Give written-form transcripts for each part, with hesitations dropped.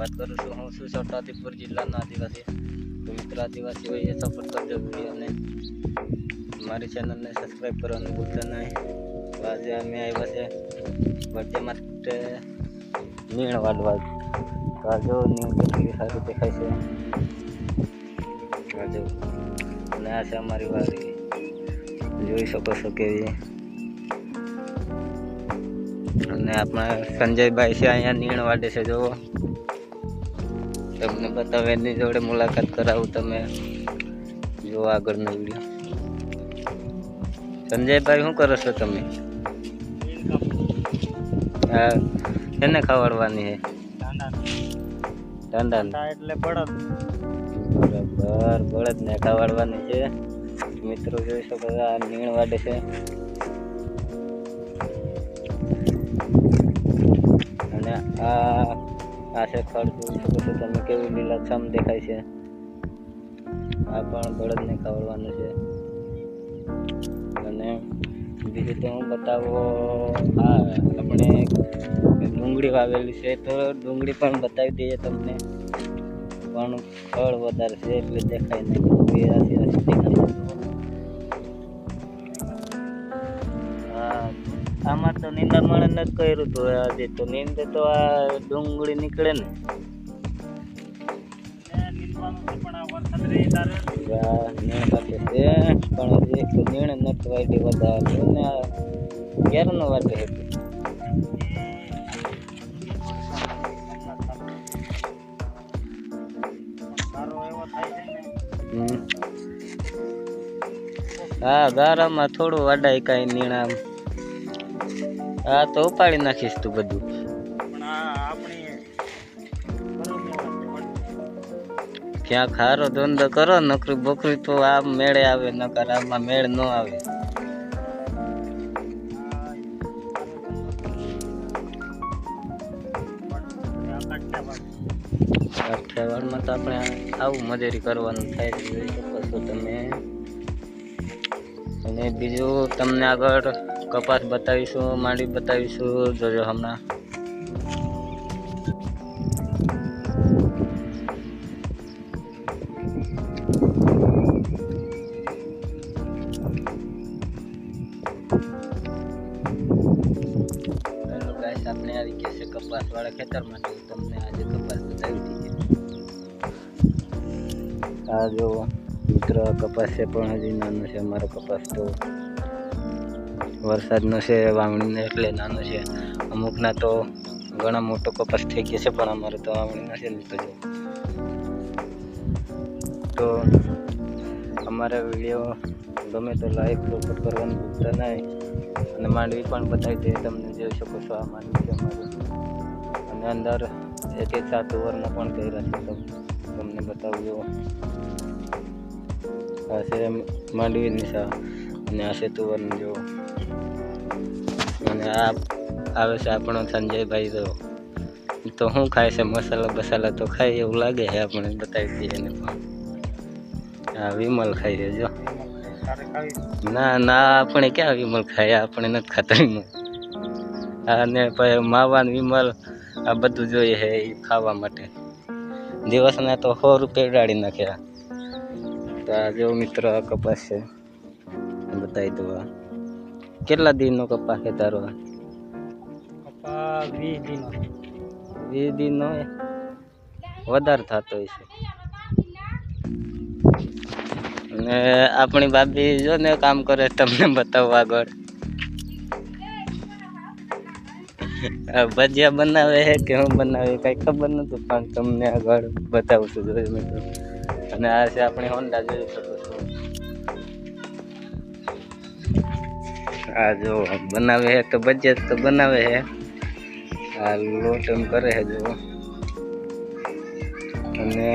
વાત કરું છું હું છું છોટાઉદેપુર જિલ્લાનો આદિવાસી. તો મિત્રો આદિવાસી હોય એ સપોર્ટ કરજો વિડીયોને, મારી ચેનલને સબસ્ક્રાઈબ કરવાનું ભૂલતા નહીં. તો આજે અમે આવ્યા છે બર્થડે માટે નીણ વાળવા. તો આ જો નીણ કેટલી સારી દેખાય છે. આ જો અને આ છે અમારી વાડી, જોઈ શકો છો કેવી. અને આપણા સંજયભાઈ છે અહીંયા નીણ વાડે છે. જો તમને બતાવે એની જોડે મુલાકાત કરાવું, તમે જો આગળનો વિડીયો. સંજયભાઈ શું કરો છો તમે? હા, એને ખવડાવવાની છે ટાંડા એટલે બળદ. બરાબર, બળદ ને ખવડાવવાની છે. મિત્રો જોઈ શકો આ નીણ વાડે છે. અને આ છે ખડ, જોઈ શકો છો તમે કેવું લીલાછમ દેખાય છે. આ પણ બળદને ખવડાવવાનું છે. અને બીજું તો હું બતાવો, આ આપણે ડુંગળી વાવેલી છે, તો ડુંગળી પણ બતાવી દઈએ તમને. પણ ફળ વધારે છે એટલે દેખાય નહીં, દેખાય. આમાં તો નિંદામણ નથી કર્યું તો આજે તો નીંદે તો આ ડુંગળી નીકળે ને. નીણ કાપે છે પણ હજી એક નીણ નથી વાટી વધારે ને ક્યારનો વાટે હતી. હા, ગારામાં થોડું વાડાય કઈ નીણા. હા તો ઉપાડી નાખીશ તું બધું. ક્યાં ખારો ધંધો કરો, નોકરી બોકરી તો આ મેળે આવે, નકર આમાં મેળ ન આવે. કાઠિયાવાડમાં તો આપણે આવું મજૂરી કરવાનું થાય, જોઈ શકો છો તમે. અને બીજું તમને આગળ કપાસ બતાવીશું, માંડી બતાવીશું, જોજો હમણાં. હેલો ગાઈસ, આપણે આવી ગયા છે કપાસ વાળા ખેતરમાં. તમને આજે કપાસ બતાવી દીધી. આ જો મિત્ર કપાસ છે પણ હજી નાનો છે અમારો કપાસ. તો વરસાદનો છે, વાવણીનો એટલે નાનો છે. અમુકના તો ઘણા મોટો કપાસ થઈ ગયો છે, પણ અમારે તો વાવણીનો છે ને. તો અમારા વિડીયો ગમે તો લાઈક સપોર્ટ કરવાનું ભૂલતા નહીં. અને માંડવી પણ બતાવી દઈએ તમને, જોઈ શકો છો આ માંડવી છે અમારી. અને અંદર એક સાતુવરમાં પણ કર્યા છે, તમને બતાવું. જો આ છે માંડવીની સા અને આ છે તુવરની. જો અને આ આવે છે આપણો સંજયભાઈ. તો શું ખાય છે, મસાલા બસાલા તો ખાય એવું લાગે છે, આપણે બતાવી દઈએ એને. પણ હા, વિમલ ખાય છે. જો ના ના, આપણે ક્યાં વિમલ ખાય, આપણે નથી ખાતા વિમલ. અને પછી માવા વિમલ આ બધું જોઈએ છે એ ખાવા માટે. દિવસના તો 100 રૂપિયા ઉડાડી નાખ્યા. તો આ જો મિત્ર કપાસ છે, બતાવી દો. કેટલા દિનનો કપાસ છે તારો? 20 દિનનો વધારે થતો હોય છે. અને આપણી ભાભી જો ને કામ કરે, તમને બતાવું આગળ. ભજીયા બનાવે છે કે હું બનાવે કઈ ખબર નથી, પણ તમને આગળ બતાવું છું. જોયું મિત્રો. અને આ છે આપણી હોન્ડા, જોઈ શકો છો. આ જો બનાવે છે તો ભજીયા તો બનાવે છે. આ લોટ એમ કરે છે જો. અને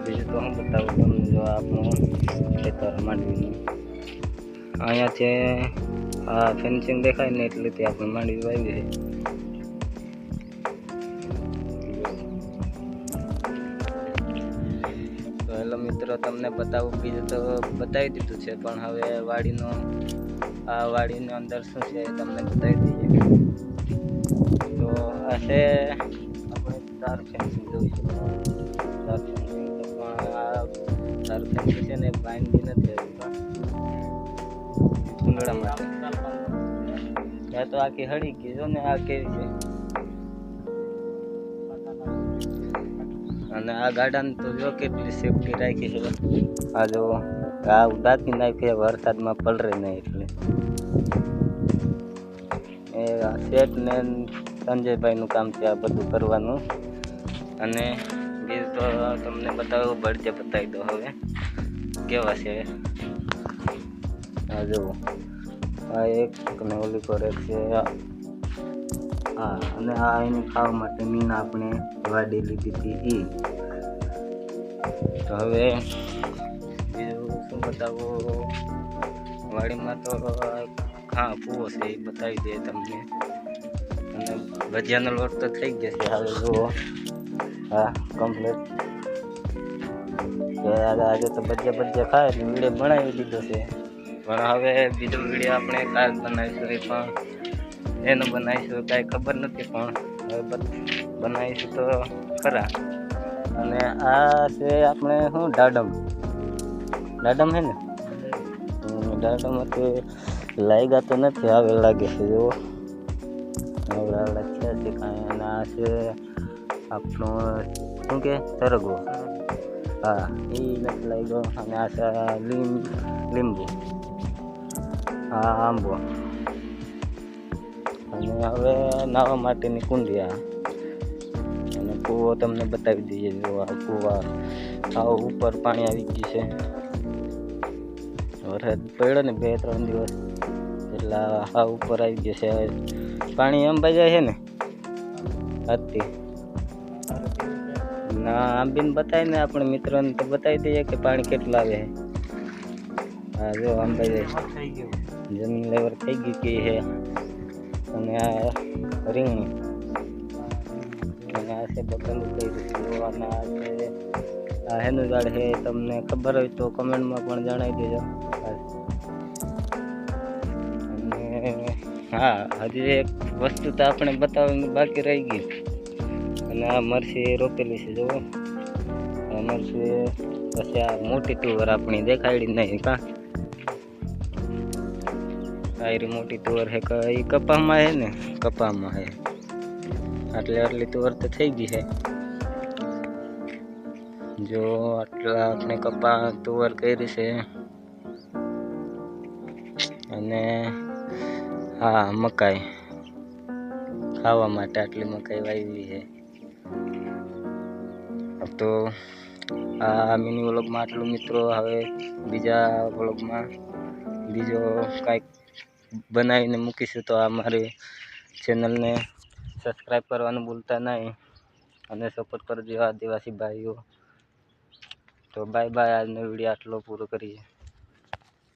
બીજું તો હું બતાવું તમને. જો આપણું ખેતર માંડવીનું અહીંયાથી આ ફેન્સિંગ દેખાય ને એટલેથી આપણે માંડવી વાવી છે. તો હેલો મિત્રો, તમને બતાવું. બીજું તો બતાવી દીધું છે, પણ હવે વાડીનો અંદર શું છે તમને બતાવી દઈએ. તો આ છે તાર ફેન્સિંગ જોઈ શકો. તાર ફેન્સિંગ તો પણ આ તાર ફેન્સિંગ છે ને બાંધી નથી કુંડળામાં. ત્યાં તો આખી હળી ગઈ જો ને આ કેવી છે. અને આ ગાડાને તો જો કેટલી સેફટી રાખી છે. આ જો આ ઉડાકી નાખી વરસાદમાં પલરે નહીં એટલે. એ શેઠ ને સંજયભાઈનું કામ છે આ બધું કરવાનું. અને બીજું તો તમને બતાવું બળતે બતાવી દો હવે કેવા છે. આ જુઓ આ એક ને ઓલી પર એક છે. હા અને આ એની ખાવા માટે મીના આપણે વાડી લીધી હતી. તો હવે બીજું શું બતાવું. વાડીમાં તો હા પૂવો છે એ બતાવી દે તમને. અને ભજીયાનો લોટ તો થઈ જશે હવે જુઓ. હા કમ્પ્લીટ. આજે તો ભજીયા ખાય એટલે વિડીયો બનાવી દીધો છે. પણ હવે બીજો વિડીયો આપણે કાલ બનાવીશું. એ પણ એનો બનાવીશું કાંઈ ખબર નથી પણ હવે બનાવીશું તો ખરા. અને આ છે આપણે શું દાડમ હે ને. દાડમ હતું લાગ્યા તો નથી હવે લાગે છે જુઓ. હવે લખ્યા છે કાંઈ. અને આ છે આપણો શું કે સરગવો. હા એ નથી લાગ્યો. અને આ છે લીંબુ. હા આંબો. અને હવે નાહવા માટેની કુંડિયા. અને કૂવો તમને બતાવી દઈએ. જો આ કૂવા આ ઉપર પાણી આવી ગયું છે. વરસાદ પડ્યો ને 2-3 દિવસ એટલે આ ઉપર આવી ગયું છે પાણી. અંબાઈ જાય છે ને હાથથી ના આંબીને બતાવી ને આપણે મિત્રોને તો બતાવી દઈએ કે પાણી કેટલું આવે છે. હા જો અંબાઈ જાય જમીન લેવલ થઈ ગઈ છે. અને આ રીંગણી. અને આ છે બકલું કર્યું. અને આ છે આ હેનું ઝાડ છે. તમને ખબર હોય તો કમેન્ટમાં પણ જણાવી દેજો. અને હા હજી એક વસ્તુ તો આપણે બતાવવાની બાકી રહી ગઈ. અને આ મરસી રોપેલી છે જુઓ. આ મરસી પછી આ મોટી તુવર આપણી દેખાડી નહીં કાં. આયરી મોટી તુવર છે એ કપામાં છે ને. કપામાં છે આટલી તુવર તો થઈ ગઈ છે. જો આટલા આપણે કપા તુવર કરી છે. અને હા મકાઈ ખાવા માટે આટલી મકાઈ વાવી છે. તો આ મિની વ્લોગમાં આટલું મિત્રો. હવે બીજા વ્લોગમાં બીજો કાંઈક બનાવીને મૂકીશું. તો આ મારી ચેનલને સબસ્ક્રાઈબ કરવાનું ભૂલતા નહીં. અને સપોર્ટ કરજો આદિવાસી ભાઈઓ. તો બાય બાય. આજનો વિડીયો આટલો પૂરો કરીએ.